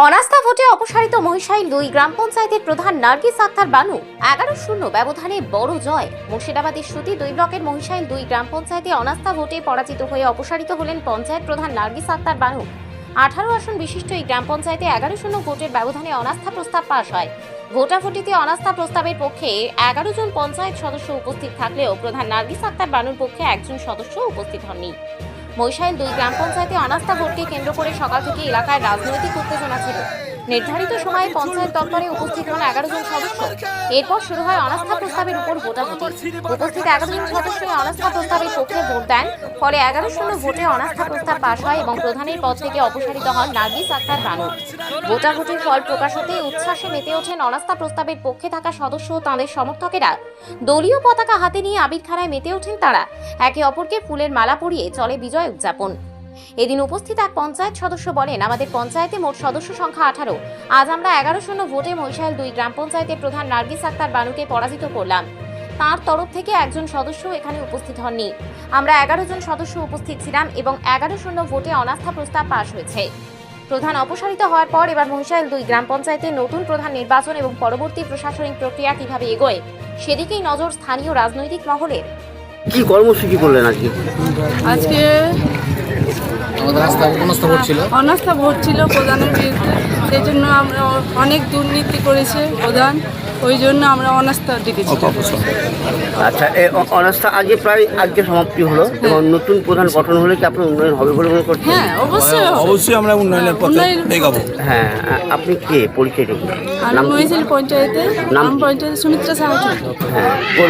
অনাস্থা ভোটে অপসারিত মহিষাইল 2 গ্রাম পঞ্চায়েতের প্রধান নার্গিস আক্তার বানু 11-0 ব্যবধানে বড় জয়। মুর্শিদাবাদের সুতি 2 ব্লকের মহিষাইল 2 গ্রাম পঞ্চায়েতে অনাস্থা ভোটে পরাজিত হয়ে অপসারিত হলেন পঞ্চায়েত প্রধান নার্গিস আক্তার বানু। 18 আসন বিশিষ্ট এই গ্রাম পঞ্চায়েতে 11-0 ভোটের ব্যবধানে অনাস্থা প্রস্তাব পাস হয়। ভোটাভুটিতে অনাস্থা প্রস্তাবের পক্ষে 11 জন পঞ্চায়েত সদস্য উপস্থিত থাকলেও প্রধান নার্গিস আক্তার বানুর পক্ষে একজন সদস্য উপস্থিত হননি। মহিষাইল 2 গ্রাম পঞ্চায়েতে অনাস্থা ভোটকে কেন্দ্র করে সকাল থেকে এলাকায় রাজনৈতিক উত্তেজনা ছিল। নির্ধারিত সময়ে পঞ্চায়েত দপ্তরে উপস্থিত হন 11 জন সদস্য। এরপর শুরু হয় অনাস্থা প্রস্তাবের উপর ভোটাভুটি। উপস্থিত 11 জন সদস্যই অনাস্থা প্রস্তাবের পক্ষে ভোট দেন। ফলে 11-0 ভোটে অনাস্থা প্রস্তাব পাস হয় এবং প্রধানের পদ থেকে অপসারিত হন নার্গিস আক্তার বানু। ভোটাভুটির ফল প্রকাশ হতে উচ্ছ্বাসে মেতে ওঠেন অনাস্থা প্রস্তাবের পক্ষে থাকা সদস্য ও তাঁদের সমর্থকেরা। দলীয় পতাকা হাতে নিয়ে আবির খেলায় মেতে ওঠেন তারা। একে অপরকে ফুলের মালা পরিয়ে চলে বিজয় উদযাপন। এদিন উপস্থিত এক পঞ্চায়েত সদস্য বলেন, আমাদের পঞ্চায়েতে মোট সদস্য সংখ্যা 18। আজ আমরা 11-0 ভোটে মহিষাইল 2 গ্রাম পঞ্চায়েতের প্রধান নার্গিস আক্তার বানুকে পরাজিত করলাম। তার তরফ থেকে একজন সদস্য এখানে উপস্থিত হননি। আমরা 11 জন সদস্য উপস্থিত ছিলাম এবং 11-0 ভোটে অনাস্থা প্রস্তাব পাস হয়েছে। প্রধান অপসারিত হওয়ার পর এবার মহিষাইল 2 গ্রাম পঞ্চায়েতের নতুন প্রধান নির্বাচন এবং পরবর্তী প্রশাসনিক প্রক্রিয়া কিভাবে এগোয় সেদিকেই নজর স্থানীয় রাজনৈতিক মহলের। কি কর্মসূচি করলেন আজকে? আজকে অনাস্থা ভোট ছিল প্রধানের বিরুদ্ধে, সেই জন্য আমরা অনেক দুর্নীতি করেছে প্রধান, ওই জন্য আমরা অনাস্থা ডেকেছি। আচ্ছা, অনাস্থা আজকে আজকে সমাপ্তি হলো এবং নতুন প্রধান গঠন হলে কি আপনার উন্নয়ন হবে বলে মনে করছেন? হ্যাঁ, অবশ্যই আমরা উন্নয়নের পথে এগোবো। হ্যাঁ, আপনি কে, পরিচয়টা কি? আমি মহিষাইল পঞ্চায়েতে গ্রাম পঞ্চায়েতে সুমিত্রা সাহা। হ্যাঁ।